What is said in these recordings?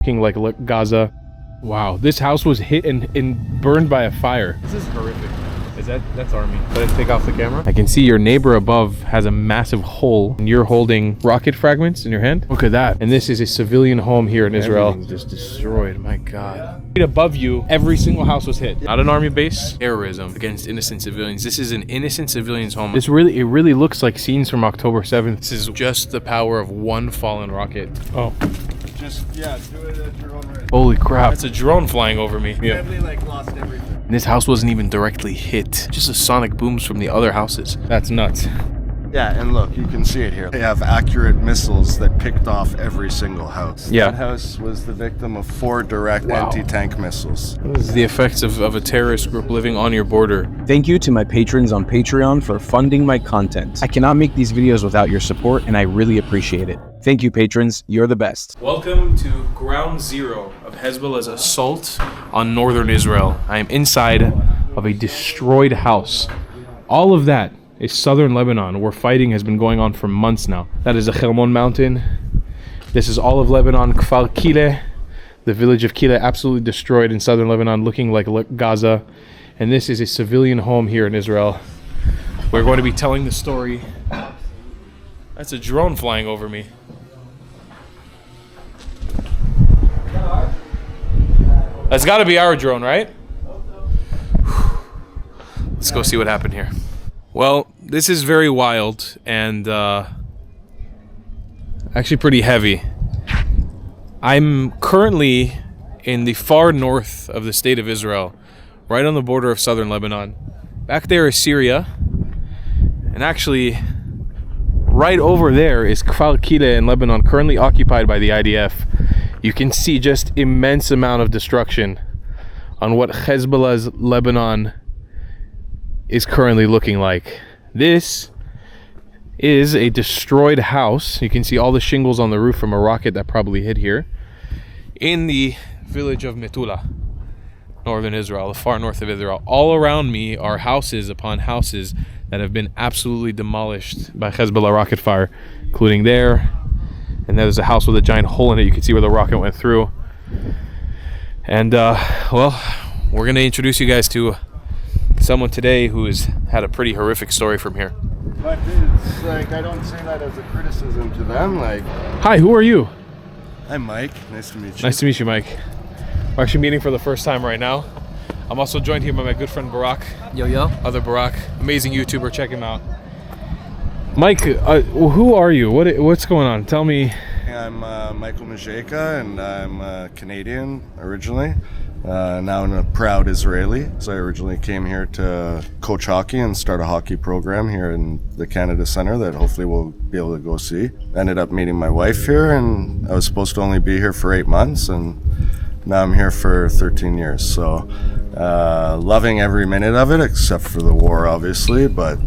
Looking like Gaza. Wow, this house was hit and burned by a fire. This is horrific. That's army. Did I take off the camera? I can see your neighbor above has a massive hole and you're holding rocket fragments in your hand. Look at that. And this is a civilian home here in Israel. Everything's just destroyed. My God. Right above you, every single house was hit. Not an army base. Terrorism against innocent civilians. This is an innocent civilian's home. It really looks like scenes from October 7th. This is just the power of one fallen rocket. Oh. Just, yeah, do it at your own risk. Holy crap. It's a drone flying over me. Yeah. Family, like, lost everything. And this house wasn't even directly hit. Just the sonic booms from the other houses. That's nuts. Yeah, and look, you can see it here. They have accurate missiles that picked off every single house. Yeah. That house was the victim of 4 direct anti-tank missiles. This is the effects of a terrorist group living on your border. Thank you to my patrons on Patreon for funding my content. I cannot make these videos without your support, and I really appreciate it. Thank you, patrons. You're the best. Welcome to ground zero of Hezbollah's assault on northern Israel. I am inside of a destroyed house. All of that is southern Lebanon, where fighting has been going on for months now. That is the Hermon mountain. This is all of Lebanon, Kfar Kile, the village of Kile, absolutely destroyed in southern Lebanon, looking like Gaza. And this is a civilian home here in Israel. We're going to be telling the story. That's a drone flying over me. That's got to be our drone, right? Let's go see what happened here. Well, this is very wild and actually pretty heavy. I'm currently in the far north of the state of Israel, right on the border of southern Lebanon. Back there is Syria, and actually right over there is Kfar Kile in Lebanon, currently occupied by the IDF. You can see just immense amount of destruction on what Hezbollah's Lebanon is currently looking like. This is a destroyed house. You can see all the shingles on the roof from a rocket that probably hit here in the village of Metula, northern Israel, the far north of Israel. All around me are houses upon houses that have been absolutely demolished by Hezbollah rocket fire, including there. And there's a house with a giant hole in it. You can see where the rocket went through. And well, we're gonna introduce you guys to someone today who has had a pretty horrific story from here. But it's like, I don't say that as a criticism to them. Like, hi, who are you? I'm Mike. Nice to meet you. Nice to meet you, Mike. We're actually meeting for the first time right now. I'm also joined here by my good friend Barak. Yo, yo. Other Barak, amazing YouTuber. Check him out. Mike, who are you? What's going on? Tell me. I'm Michael Majeka, and I'm Canadian originally. Now I'm a proud Israeli. So I originally came here to coach hockey and start a hockey program here in the Canada Centre that hopefully we'll be able to go see. Ended up meeting my wife here, and I was supposed to only be here for 8 months, and now I'm here for 13 years. So loving every minute of it, except for the war, obviously, but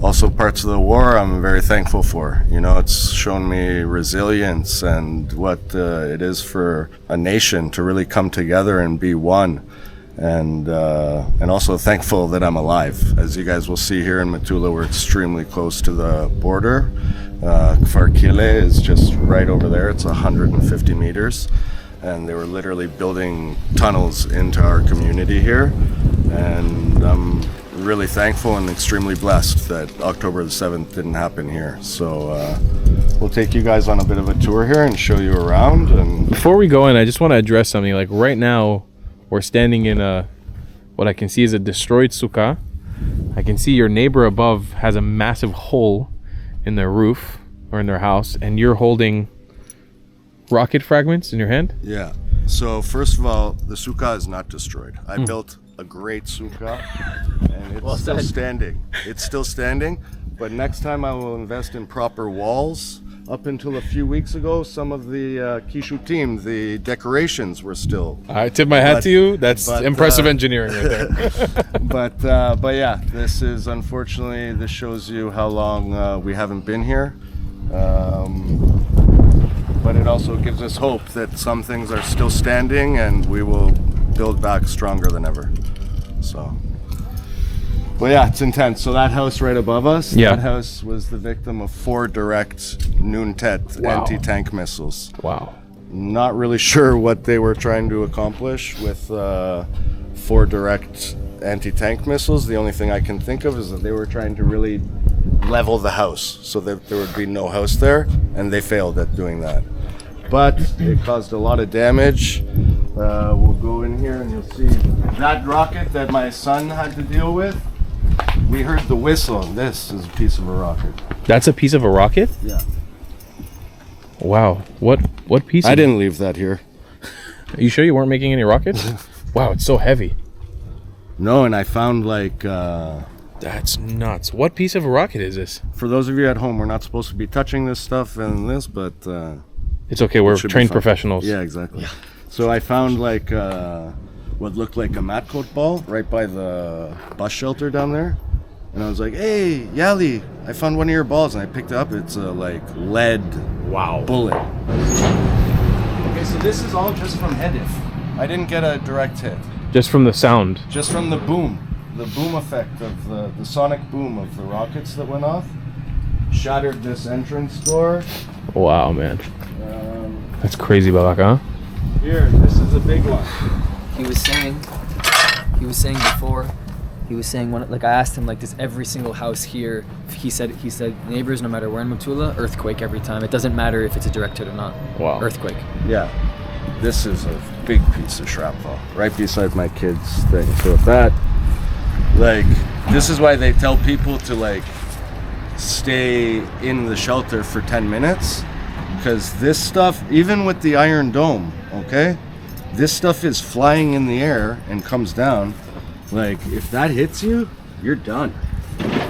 also parts of the war I'm very thankful for. You know, it's shown me resilience and what it is for a nation to really come together and be one. And also thankful that I'm alive. As you guys will see here in Metula, we're extremely close to the border. Kfar Kile is just right over there. It's 150 meters. And they were literally building tunnels into our community here. And I'm really thankful and extremely blessed that October the 7th didn't happen here. So we'll take you guys on a bit of a tour here and show you around. And before we go in, I just want to address something. Like right now, we're standing in what I can see is a destroyed sukkah. I can see your neighbor above has a massive hole in their roof or in their house, and you're holding rocket fragments in your hand? Yeah. So first of all, the sukkah is not destroyed. I built a great sukkah, and it's still standing. It's still standing, but next time I will invest in proper walls. Up until a few weeks ago, some of the kishutim, the decorations, were still. I tip my hat to you. That's impressive engineering right there. but yeah, this is unfortunately, this shows you how long we haven't been here. But it also gives us hope that some things are still standing and we will build back stronger than ever. So, well, yeah, it's intense. So that house right above us, that house was the victim of 4 direct Noon Tet anti-tank missiles. Wow. Not really sure what they were trying to accomplish with 4 direct anti-tank missiles. The only thing I can think of is that they were trying to really level the house so that there would be no house there, and they failed at doing that. But it caused a lot of damage. We'll go in here and you'll see that rocket that my son had to deal with. We heard the whistle. This is a piece of a rocket. That's a piece of a rocket? Yeah. Wow. What piece? I didn't leave that here. Are you sure you weren't making any rockets? Wow, it's so heavy. No, and I found That's nuts. What piece of a rocket is this? for those of you at home, we're not supposed to be touching this stuff and this, but It's okay, we're should be trained fine. professionals. Yeah, exactly. So I found what looked like a mat coat ball right by the bus shelter down there. And I was like, hey, Yali, I found one of your balls. And I picked it up. It's a lead bullet. Okay, so this is all just from Hedif. I didn't get a direct hit. Just from the sound. Just from the boom effect of the sonic boom of the rockets that went off. Shattered this entrance door. Wow, man. That's crazy, Babak, huh? Here, this is a big one. He was saying before, I asked him, does every single house here, he said neighbors, no matter where in Metula, earthquake every time. It doesn't matter if it's a direct hit or not. Wow. Earthquake. Yeah. This is a big piece of shrapnel right beside my kids' thing. So if that, this is why they tell people to stay in the shelter for 10 minutes, because this stuff, even with the Iron Dome, okay, this stuff is flying in the air and comes down. If that hits you, you're done.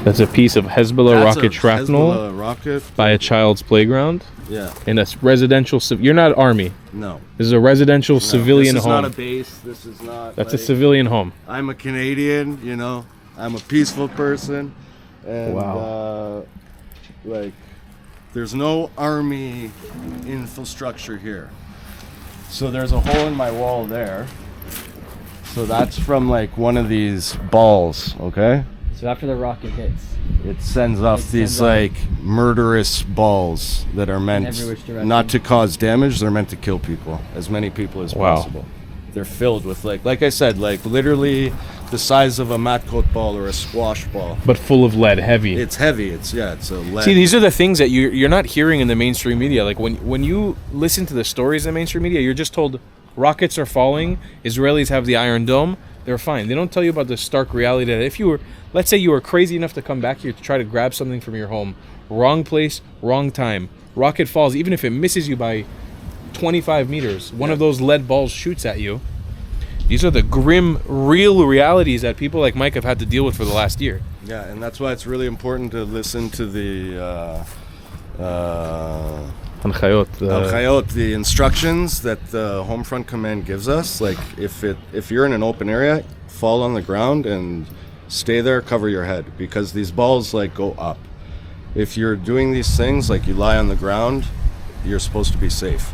That's a piece of Hezbollah That's rocket a shrapnel Hezbollah rocket. by a child's playground. Yeah. In a residential... You're not army. No. This is a residential civilian this is home. not a base. This is not. That's a civilian home. I'm a Canadian, I'm a peaceful person. And, Wow. there's no army infrastructure here. So there's a hole in my wall there. So that's from one of these balls, okay? So after the rocket hits, It sends off these murderous balls that are meant every which direction. not to cause damage, they're meant to kill people, as many people as Wow. possible. They're filled with like I said, literally the size of a mat coat ball or a squash ball. But full of lead, heavy. It's heavy. It's a lead. See, these are the things that you're not hearing in the mainstream media. When you listen to the stories in the mainstream media, you're just told rockets are falling, Israelis have the Iron Dome, they're fine. They don't tell you about the stark reality that if you were, let's say you were crazy enough to come back here to try to grab something from your home, wrong place, wrong time, rocket falls, even if it misses you by 25 meters, one of those lead balls shoots at you. These are the grim, real realities that people like Mike have had to deal with for the last year. Yeah, and that's why it's really important to listen to the Hanchayot. the instructions that the Home Front Command gives us. If you're in an open area, fall on the ground and stay there, cover your head, because these balls go up. If you're doing these things, you lie on the ground, you're supposed to be safe.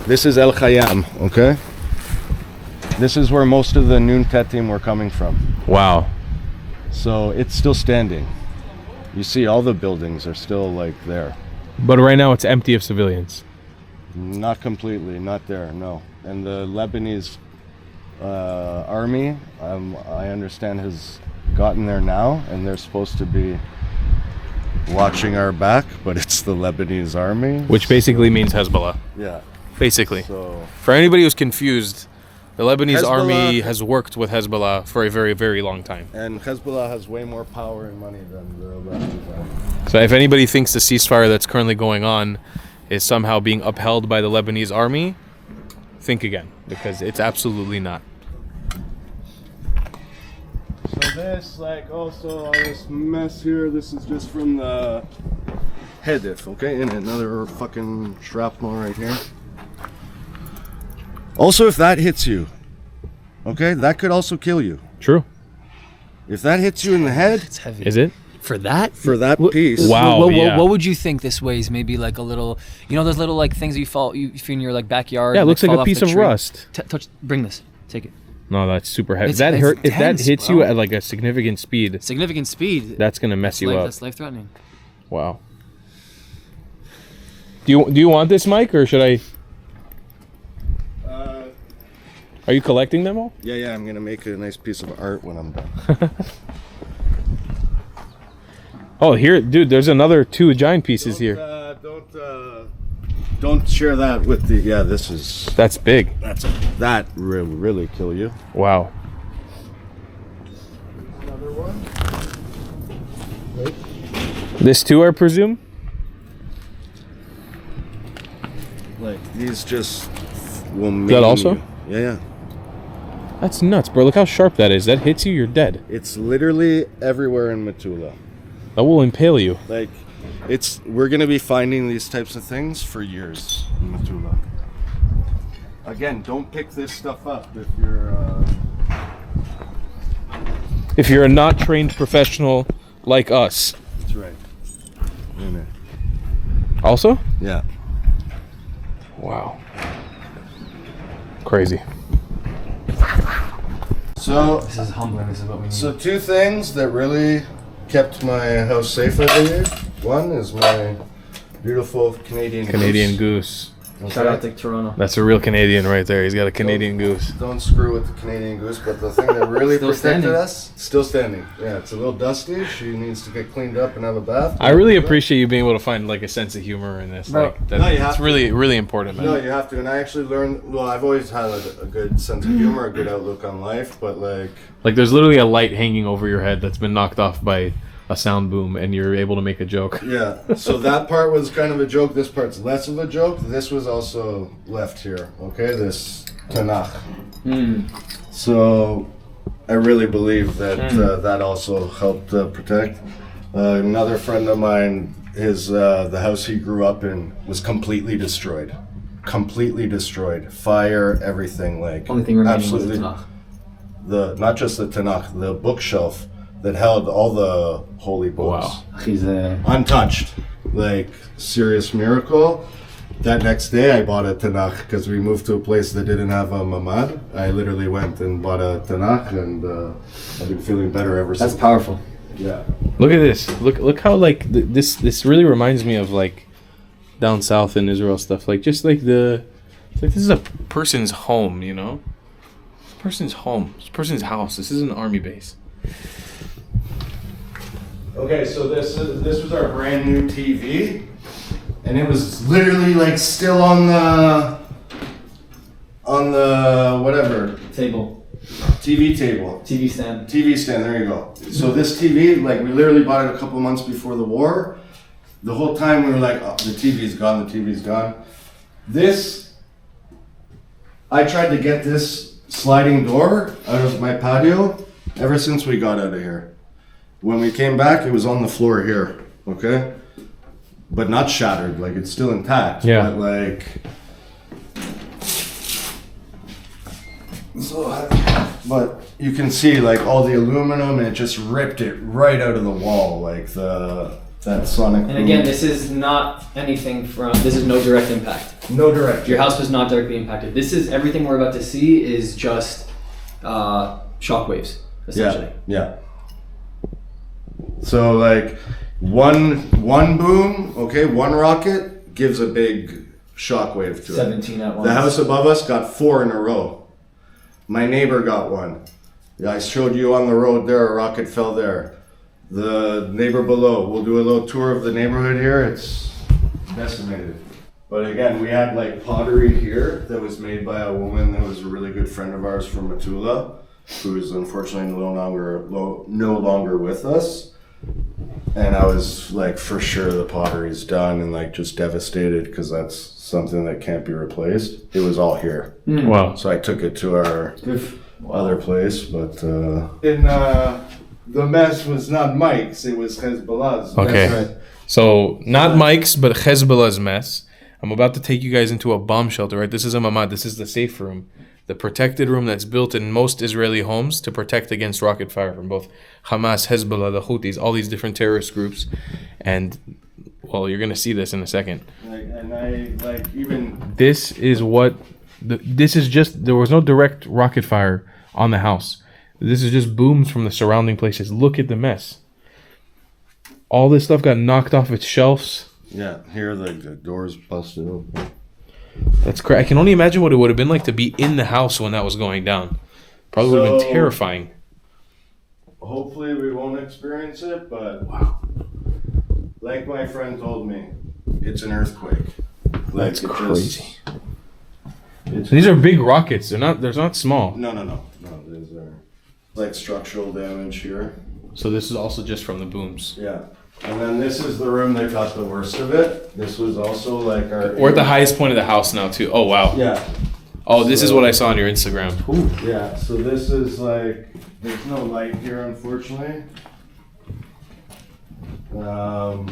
This is El Khayyam, okay? This is where most of the Nun Tetim were coming from. Wow. So it's still standing. You see all the buildings are still there. But right now it's empty of civilians. Not completely, not there, no. And the Lebanese army, I understand, has gotten there now, and they're supposed to be watching our back, but it's the Lebanese army. Which basically means Hezbollah. Yeah. Basically. So For anybody who's confused, the Lebanese Hezbollah- army has worked with Hezbollah for a very, very long time. and Hezbollah has way more power and money than the Lebanese army. So if anybody thinks the ceasefire that's currently going on is somehow being upheld by the Lebanese army, think again, because it's absolutely not. So this, also all this mess here, this is just from the Hedif, okay? And another fucking shrapnel right here. Also, if that hits you, okay, that could also kill you. True. If that hits you in the head, it's heavy. Is it? For that? for that piece, Wow. What would you think this weighs? Maybe a little, those little things you in your backyard. Yeah, it looks like fall a off the piece of tree. rust. Bring this. Take it. No, that's super heavy. It's If that dense, hits bro. you at a significant speed, Significant speed. that's gonna mess you up. That's life threatening. Wow. Do you want this, Mike, or should I? Are you collecting them all? Yeah, I'm gonna make a nice piece of art when I'm done. Oh, here, dude, there's another 2 giant pieces here. Don't share that with the. Yeah, this is. That's big. That will really kill you. Wow. Another one. This too, I presume? Like these just will make. That also? Yeah. That's nuts, bro. Look how sharp that is. That hits you, you're dead. It's literally everywhere in Metula. That will impale you. Like, we're gonna be finding these types of things for years in Metula. Again, don't pick this stuff up If you're a not trained professional like us. That's right. Also? Yeah. Wow. Crazy. So This is humbling. This is what we need. So 2 things that really kept my house safe over here. One is my beautiful Canadian goose. Okay? Shout out to Toronto. That's a real Canadian right there. He's got a Canadian goose. Don't screw with the Canadian goose, but the thing that really Still protected standing. us, still standing. Yeah, it's a little dusty. She needs to get cleaned up and have a bath. I really appreciate you being able to find like a sense of humor in this. Bro. Like, No, you have it's to. really, really important, man. No, you have to. And I actually learned, well, I've always had a good sense of humor, a good outlook on life, but Like there's literally a light hanging over your head that's been knocked off by a sound boom, and you're able to make a joke. yeah. So that part was kind of a joke. This part's less of a joke. This was also left here, okay? This Tanakh. So I really believe that that also helped protect. Another friend of mine, the house he grew up in was completely destroyed. Completely destroyed. Fire, everything. Like Only thing remaining absolutely. was the Tanakh. Not just the Tanakh, the bookshelf that held all the holy books. Wow. He's Untouched. Like, serious miracle. That next day I bought a Tanakh because we moved to a place that didn't have a mamad. I literally went and bought a Tanakh, and I've been feeling better ever since. That's powerful. Yeah. Look at this. Look how like this really reminds me of like down south in Israel stuff. Like just like it's like this is a person's home, you know? It's a person's home. It's a person's house. This isn't an army base. Okay, so this was our brand new TV, and it was literally like still on the whatever Table. TV table. TV stand. TV stand, there you go. So this TV, like we literally bought it a couple months before the war. The whole time we were like, oh, the TV's gone, the TV's gone. This, I tried to get this sliding door out of my patio ever since we got out of here. When we came back, it was on the floor here, okay? But not shattered, like it's still intact. Yeah. But like, but you can see like all the aluminum, and it just ripped it right out of the wall, like that sonic And boom. again, this is not anything this is no direct impact. No direct. Your house was not directly impacted. This is everything we're about to see is just shockwaves, essentially. Yeah. So like one boom, okay, one rocket gives a big shockwave to it. 17 at once. The house above us got 4 in a row. My neighbor got one. Yeah, I showed you on the road there, a rocket fell there. The neighbor below, we'll do a little tour of the neighborhood here. It's decimated. But again, we had like pottery here that was made by a woman that was a really good friend of ours from Metula, who is unfortunately no longer with us. And I was like, for sure the pottery's done, and like just devastated because that's something that can't be replaced. It was all here. Wow. So I took it to our other place, but the mess was not Mike's, it was Hezbollah's. Okay. That's right. So not Mike's, but Hezbollah's mess. I'm about to take you guys into a bomb shelter, right? This is a mamad. This is the safe room, the protected room that's built in most Israeli homes to protect against rocket fire from both Hamas, Hezbollah, the Houthis, all these different terrorist groups. And, well, you're going to see this in a second. This is what, this is just, there was no direct rocket fire on the house. This is just booms from the surrounding places. Look at the mess. All this stuff got knocked off its shelves. Yeah, here the doors busted open. That's crazy. I can only imagine what it would have been like to be in the house when that was going down. Probably would have been terrifying. Hopefully we won't experience it, but like my friend told me, it's an earthquake. That's crazy. These are big rockets. They're not small. No. These are like structural damage here. So this is also just from the booms. Yeah. And then this is the room that got the worst of it. This was also like our... We're at the highest point of the house now, too. Oh, wow. Yeah. Oh, this is what I saw on your Instagram. Ooh. Yeah, so this is like... There's no light here, unfortunately. Wow.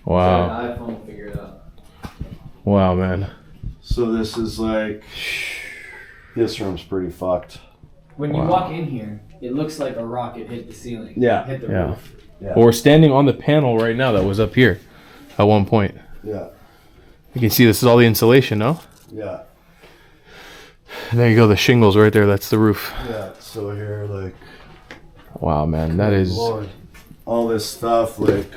iPhone will figure it out. Wow, man. So this is like... This room's pretty fucked. When you walk in here, it looks like a rocket hit the ceiling. Yeah. Hit the roof. Yeah. Well, we're standing on the panel right now that was up here at one point. Yeah. You can see this is all the insulation, no? Yeah. And there you go, the shingles right there. That's the roof. Yeah, so here, like... Wow, man, that is... Lord. All this stuff, like...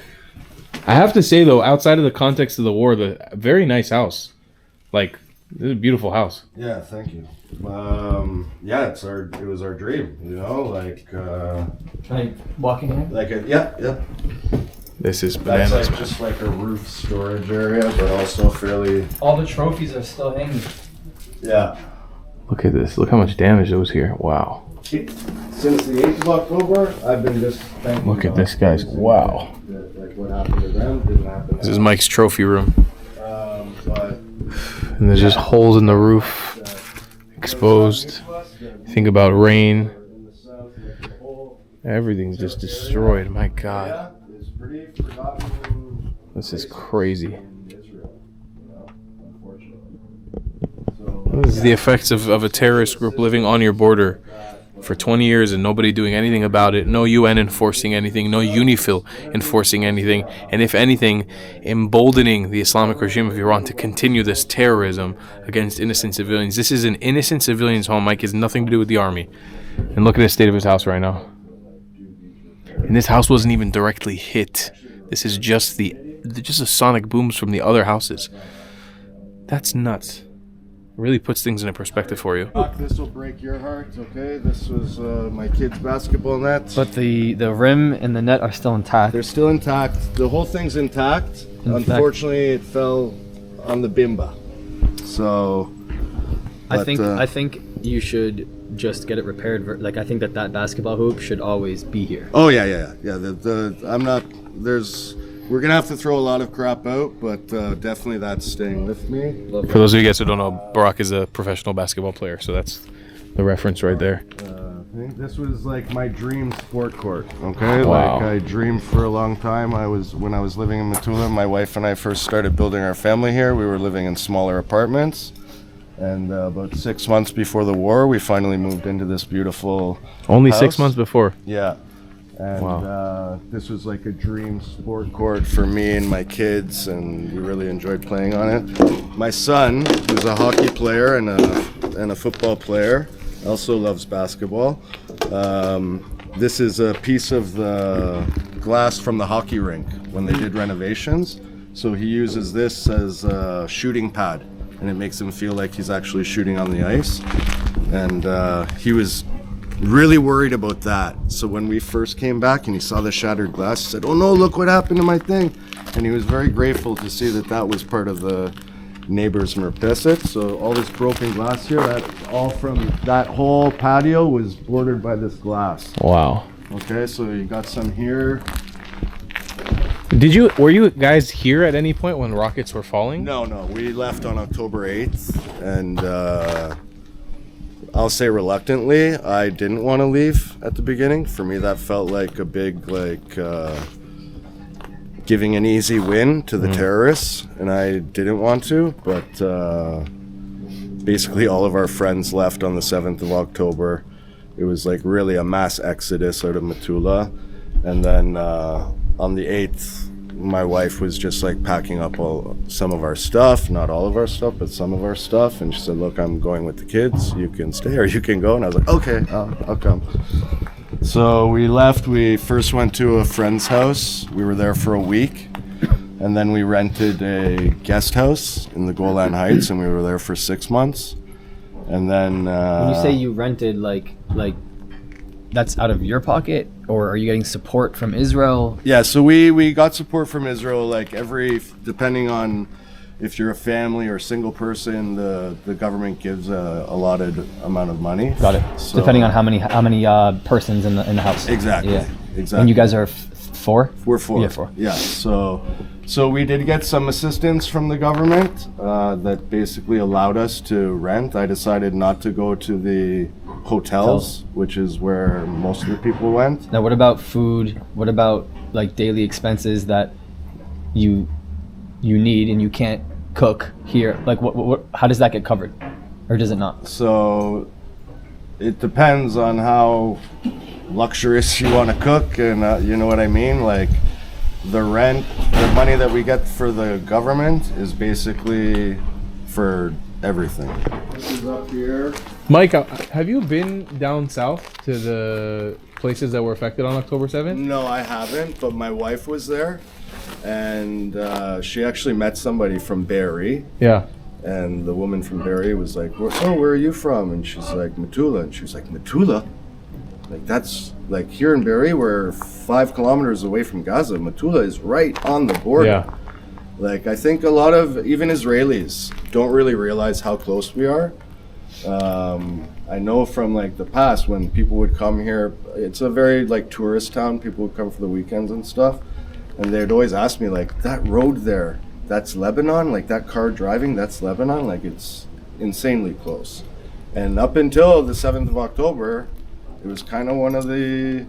I have to say, though, outside of the context of the war, very nice house. Like, this is a beautiful house. Yeah, thank you. Yeah, it was our dream, you know, like... Can I walk in here? Like, yeah. This is That's bananas. like just like a roof storage area, but also fairly... All the trophies are still hanging. Yeah. Look at this. Look how much damage there was here. Wow. Since the 8th of October, I've been just thanking Look at God. this, guys. Wow. Like what happened to them didn't happen to This is us. Mike's trophy room. But And there's just holes in the roof. Exposed. Think about rain. Everything's just destroyed. My God. it's pretty forgotten. This is crazy. In Israel, you know, unfortunately. This is the effects of a terrorist group living on your border for 20 years and nobody doing anything about it. No UN enforcing anything. No UNIFIL enforcing anything. And if anything, emboldening the Islamic regime of Iran to continue this terrorism against innocent civilians. This is an innocent civilian's home, Mike. It has nothing to do with the army. And look at the state of his house right now. And this house wasn't even directly hit. This is just the sonic booms from the other houses. That's nuts. It really puts things into perspective for you. This will break your heart, okay? This was my kids' basketball net. But the rim and the net are still intact. They're still intact. The whole thing's intact. Unfortunately, it fell on the bimba. So, I think you should just get it repaired. Like I think that basketball hoop should always be here. oh yeah. I'm not. We're gonna have to throw a lot of crap out, but definitely that's staying with me. For those of you guys who don't know, Barack is a professional basketball player, so that's the reference right there. I think this was like my dream sport court. Okay, Wow. like I dreamed for a long time. When I was living in Metula, my wife and I first started building our family here. We were living in smaller apartments, and about 6 months before the war, we finally moved into this beautiful. Only house. 6 months before. Yeah. And Wow. this was like a dream sport court for me and my kids, and we really enjoyed playing on it. My son, who's a hockey player and a football player, also loves basketball. This is a piece of the glass from the hockey rink when they did renovations. So he uses this as a shooting pad, and it makes him feel like he's actually shooting on the ice. And he was really worried about that. So when we first came back and he saw the shattered glass, he said, "Oh no, look what happened to my thing." And he was very grateful to see that was part of the neighbor's merpeset. So all this broken glass here, all from that whole patio was bordered by this glass. Wow. Okay, so you got some here. Were you guys here at any point when rockets were falling? No, we left on October 8th, and I'll say reluctantly, I didn't want to leave at the beginning. For me, that felt like a big, giving an easy win to the terrorists, and I didn't want to, but basically all of our friends left on the 7th of October. It was like really a mass exodus out of Metula, and then on the 8th, my wife was just like packing up some of our stuff, not all of our stuff, but some of our stuff. And she said, "Look, I'm going with the kids. You can stay or you can go." And I was like, "Okay, I'll come." So we left. We first went to a friend's house. We were there for a week. And then we rented a guest house in the Golan Heights, and we were there for 6 months. And then When you say you rented, like that's out of your pocket, or are you getting support from Israel? yeah, so we got support from Israel, like depending on if you're a family or a single person, the government gives a allotted amount of money. Got it. So, Depending on how many persons in the house. Exactly. Yeah. Exactly. And you guys are four? We're four. Yeah, four. Yeah. So we did get some assistance from the government that basically allowed us to rent. I decided not to go to the hotels, which is where most of the people went. Now, what about food? What about like daily expenses that you need and you can't cook here? Like, what? How does that get covered, or does it not? So it depends on how luxurious you want to cook, and you know what I mean. Like the rent, the money that we get for the government is basically for everything. This is up here. Mike, have you been down south to the places that were affected on October 7th? No, I haven't, but my wife was there, and she actually met somebody from Barrie. Yeah. And the woman from Barrie was like, "Oh, where are you from?" And she's like, "Metula." And she was like, "Metula? Like that's like here in Barrie, we're 5 kilometers away from Gaza. Metula is right on the border." Yeah. Like I think a lot of even Israelis don't really realize how close we are. I know from like the past when people would come here, it's a very like tourist town. People would come for the weekends and stuff, and they'd always ask me like, "That road there, that's Lebanon? Like that car driving, that's Lebanon?" Like it's insanely close. And up until the 7th of October, it was kind of one of the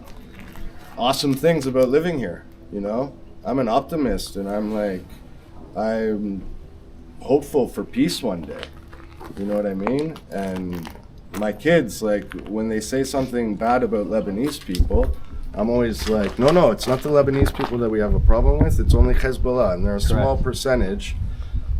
awesome things about living here. You know, I'm an optimist, and I'm hopeful for peace one day. You know what I mean? And my kids, like, when they say something bad about Lebanese people, I'm always like, no, it's not the Lebanese people that we have a problem with. It's only Hezbollah, and they're a small percentage.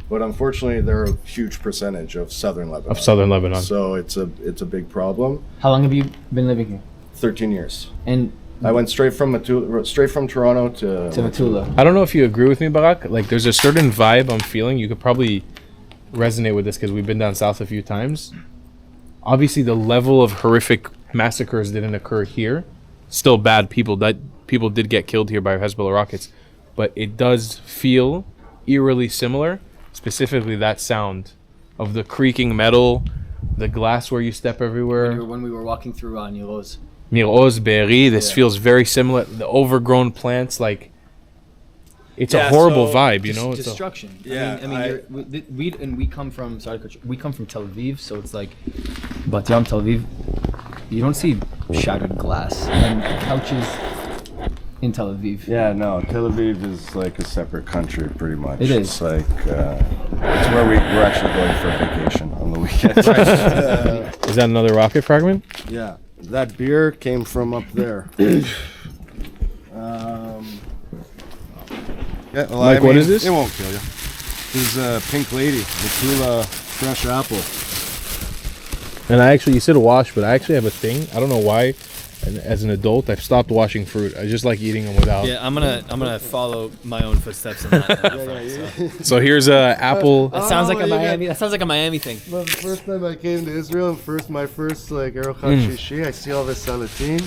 But unfortunately, they're a huge percentage of southern Lebanon. So it's a big problem. How long have you been living here? 13 years. And I went straight from Toronto to Metula. I don't know if you agree with me, Barak. Like, there's a certain vibe I'm feeling. You could probably resonate with this because we've been down south a few times. Obviously, the level of horrific massacres didn't occur here. Still bad people. People did get killed here by Hezbollah rockets. But it does feel eerily similar. Specifically, that sound of the creaking metal, the glass where you step everywhere. When we were walking through Niroz. Niroz, Be'eri, this feels very similar. The overgrown plants, like, it's a horrible vibe, you know? It's destruction. Yeah, I mean, we come from Tel Aviv, so it's like Bat Yam, Tel Aviv. You don't see shattered glass and couches in Tel Aviv. Yeah, no, Tel Aviv is like a separate country, pretty much. It is. It's like it's where we're actually going for a vacation on the weekend. Is that another rocket fragment? Yeah, that beer came from up there. Yeah, well, Mike, what is this? It won't kill you. This is a Pink Lady, Metula fresh apple. And you said wash, but I actually have a thing. I don't know why. And as an adult, I've stopped washing fruit. I just like eating them without. Yeah, I'm gonna follow my own footsteps in that. So here's a apple. That sounds like a Miami. That sounds like a Miami thing. Well, the first time I came to Israel, my first like Erochat Shishi, I see all this salatine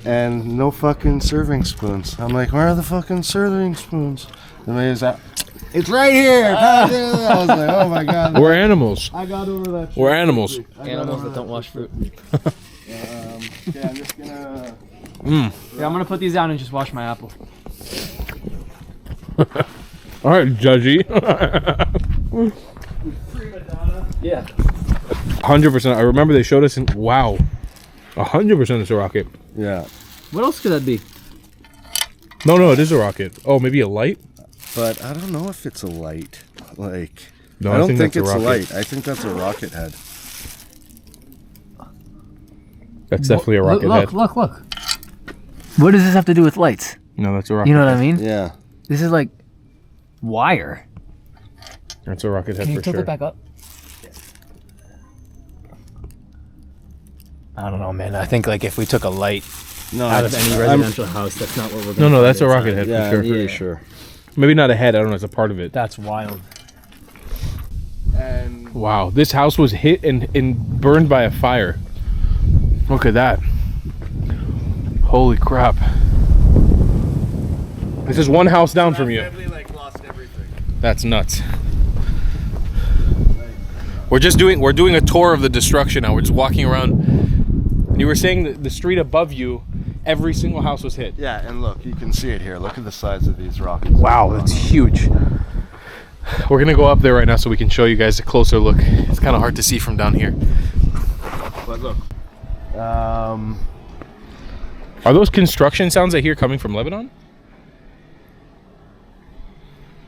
and no fucking serving spoons. I'm like, where are the fucking serving spoons? And it's right here. I was like, oh my god. We're animals. I got over that. We're animals. Animals that don't wash fruit. Yeah, I'm just gonna. Yeah, I'm gonna put these down and just wash my apple. All right, Judgy. Yeah. 100%. I remember they showed us in. Wow. 100% it's a rocket. Yeah. What else could that be? No, it is a rocket. Oh, maybe a light? But I don't know if it's a light. Like, No, I don't think that's a it's a rocket. light. I think that's a rocket head. That's definitely a rocket head. Look. What does this have to do with lights? No, that's a rocket You know what head. I mean? Yeah. This is like wire. That's a rocket head Can you for tilt sure. it back up? I don't know, man. I think like if we took a light No, out of any residential house, that's not what we're gonna No, find that's a inside. rocket head Yeah, for I'm sure. pretty sure. Maybe not a head. I don't know. It's a part of it. That's wild. And Wow, this house was hit and burned by a fire. Look at that. Holy crap. This is one house down from you. family like lost everything. That's nuts. We're doing a tour of the destruction now. We're just walking around. And you were saying that the street above you, every single house was hit. Yeah, and look, you can see it here. Look at the size of these rockets. Wow, that's huge. We're gonna go up there right now so we can show you guys a closer look. It's kind of hard to see from down here. But look. Are those construction sounds I hear coming from Lebanon?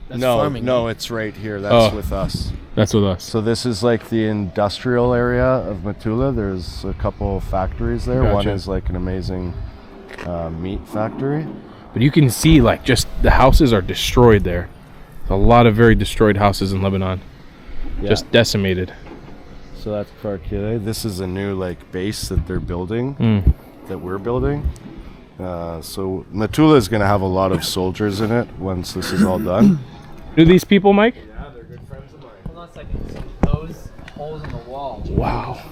That's no, farming, no, right? it's right here. That's Oh. with us. That's with us. So this is like the industrial area of Metula. There's a couple factories there. One Gotcha. is like an amazing meat factory. But you can see like just the houses are destroyed there. There's a lot of very destroyed houses in Lebanon. Yeah. Just decimated. So that's Kvarkile. This is a new like base that they're building, that we're building. So Metula is going to have a lot of soldiers in it once this is all done. Do these people, Mike? Yeah, they're good friends of mine. Hold on a second. Those holes in the wall. Wow.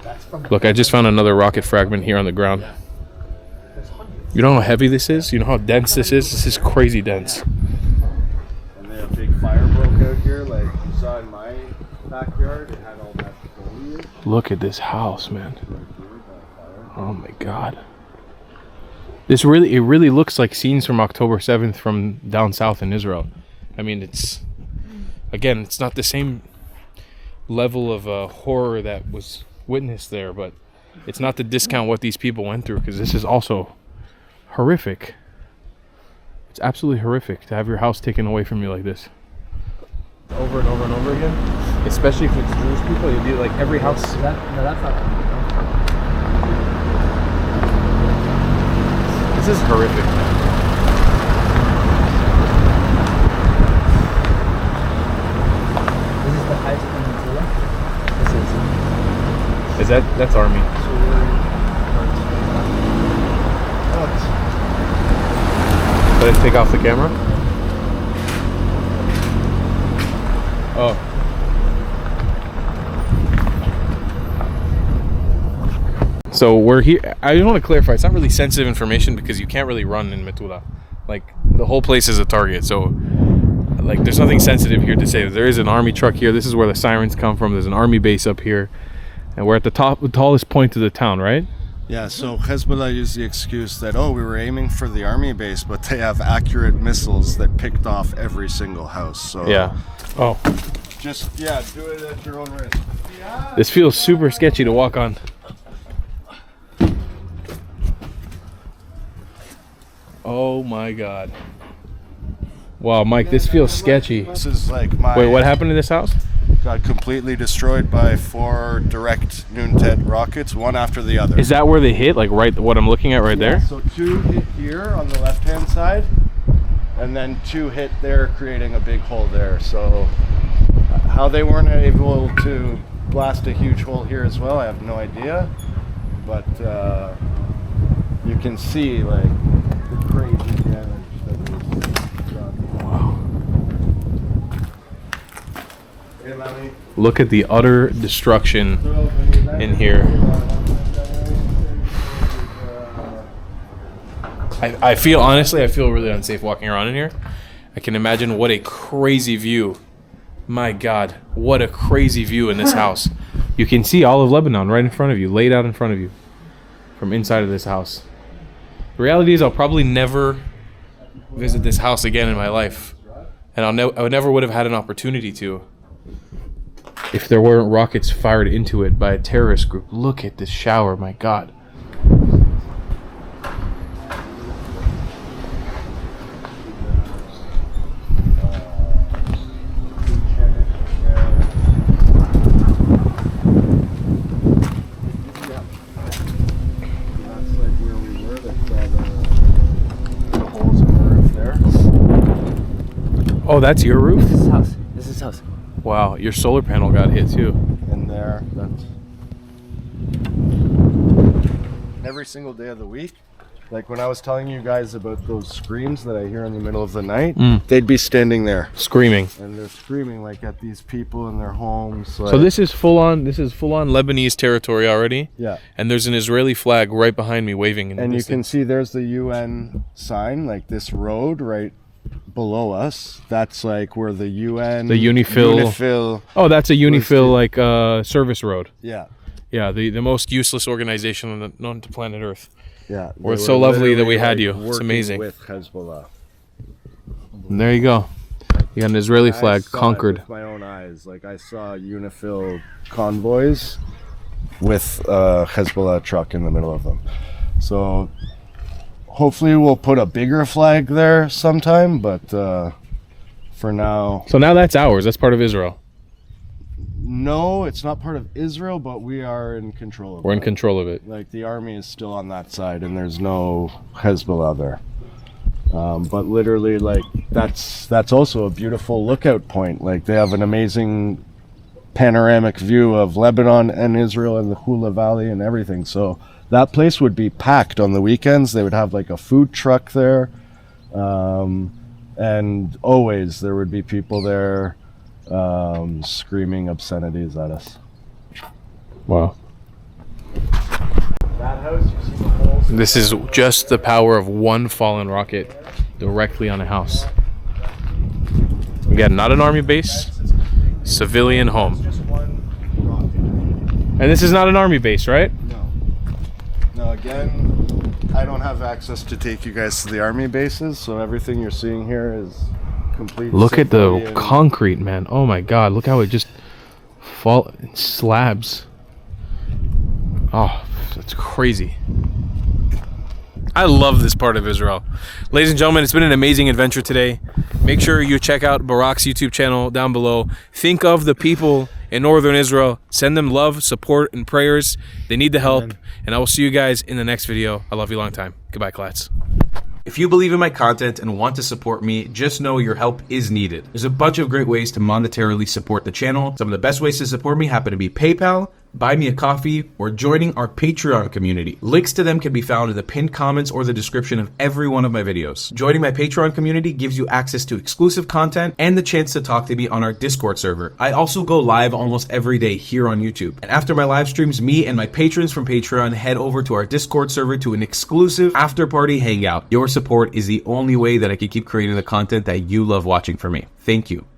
That's from. Look, I just found another rocket fragment here on the ground. You know how heavy this is? You know how dense this is? This is crazy dense. And then a big fire broke out here, like you saw in my backyard. It had all that foliage. Look at this house, man. Oh my God. It really looks like scenes from October 7th from down south in Israel. I mean, it's not the same level of horror that was witnessed there, but it's not to discount what these people went through, because this is also horrific. It's absolutely horrific to have your house taken away from you like this. Over and over and over again. Especially if it's Jewish people, you'd be like every house. No, that's not. This is horrific, man. This is the highest point in Missoula. This is. That's army. Let us take off the camera. Oh. So we're here. I just want to clarify, it's not really sensitive information because you can't really run in Metula. Like, the whole place is a target. So, like, there's nothing sensitive here to say. There is an army truck here. This is where the sirens come from. There's an army base up here. And we're at the tallest point of the town, right? Yeah, so Hezbollah used the excuse that, we were aiming for the army base, but they have accurate missiles that picked off every single house. So Yeah. Oh. just, do it at your own risk. This feels super sketchy to walk on. Oh my God. Wow, Mike, this feels sketchy. This is like my... Wait, what happened to this house? Got completely destroyed by 4 direct Noontet rockets, one after the other. Is that where they hit? Like right, what I'm looking at right there? So 2 hit here on the left-hand side, and then 2 hit there, creating a big hole there. So how they weren't able to blast a huge hole here as well, I have no idea. But you can see like the crazy damage that was done. Wow. Look at the utter destruction in here. I feel, honestly, I feel really unsafe walking around in here. I can imagine what a crazy view. My God, what a crazy view in this house. You can see all of Lebanon right in front of you, laid out in front of you from inside of this house. The reality is I'll probably never visit this house again in my life. And I never would have had an opportunity to if there weren't rockets fired into it by a terrorist group. Look at this shower, my God. Oh, that's your roof? This is house. This is house. Wow, your solar panel got hit too. In there, that's every single day of the week. Like when I was telling you guys about those screams that I hear in the middle of the night, they'd be standing there Screaming. and they're screaming like at these people in their homes. Like, So this is full on Lebanese territory already. yeah. And there's an Israeli flag right behind me waving in the And you distance. can see there's the UN sign, like this road right below us. That's like where the UN, The UNIFIL. Oh, that's a UNIFIL like service road. Yeah, Yeah, the most useless organization known to planet Earth. yeah. We're They so were lovely that we literally, had you. It's working amazing. With Hezbollah. And there you go. You got an Israeli I flag saw it conquered. with my own eyes. Like I saw UNIFIL convoys with a Hezbollah truck in the middle of them. So hopefully we'll put a bigger flag there sometime, but for now, So now that's ours. That's part of Israel. no, it's not part of Israel, but we are in control of We're in that. control of it. Like the army is still on that side and there's no Hezbollah there. But literally, like that's also a beautiful lookout point. Like they have an amazing panoramic view of Lebanon and Israel and the Hula Valley and everything. So that place would be packed on the weekends. They would have like a food truck there, and always there would be people there screaming obscenities at us. Wow. That house, you see the whole. This is just the power of one fallen rocket directly on a house. Again, not an army base, civilian home. Just one rocket. And this is not an army base, right? No. No, again, I don't have access to take you guys to the army bases, so everything you're seeing here is complete. Look at the civilian. concrete, man. Oh my god, look how it just fall slabs. Oh, that's crazy. I love this part of Israel. Ladies and gentlemen, it's been an amazing adventure today. Make sure you check out Barak's YouTube channel down below. Think of the people in northern Israel. Send them love, support, and prayers. They need the help. And I will see you guys in the next video. I love you long time. Goodbye, Klats. If you believe in my content and want to support me, just know your help is needed. There's a bunch of great ways to monetarily support the channel. Some of the best ways to support me happen to be PayPal, buy me a coffee, or joining our Patreon community. Links to them can be found in the pinned comments or the description of every one of my videos. Joining my Patreon community gives you access to exclusive content and the chance to talk to me on our Discord server. I also go live almost every day here on YouTube. And after my live streams, me and my patrons from Patreon head over to our Discord server to an exclusive after party hangout. Your support is the only way that I can keep creating the content that you love watching for me. Thank you.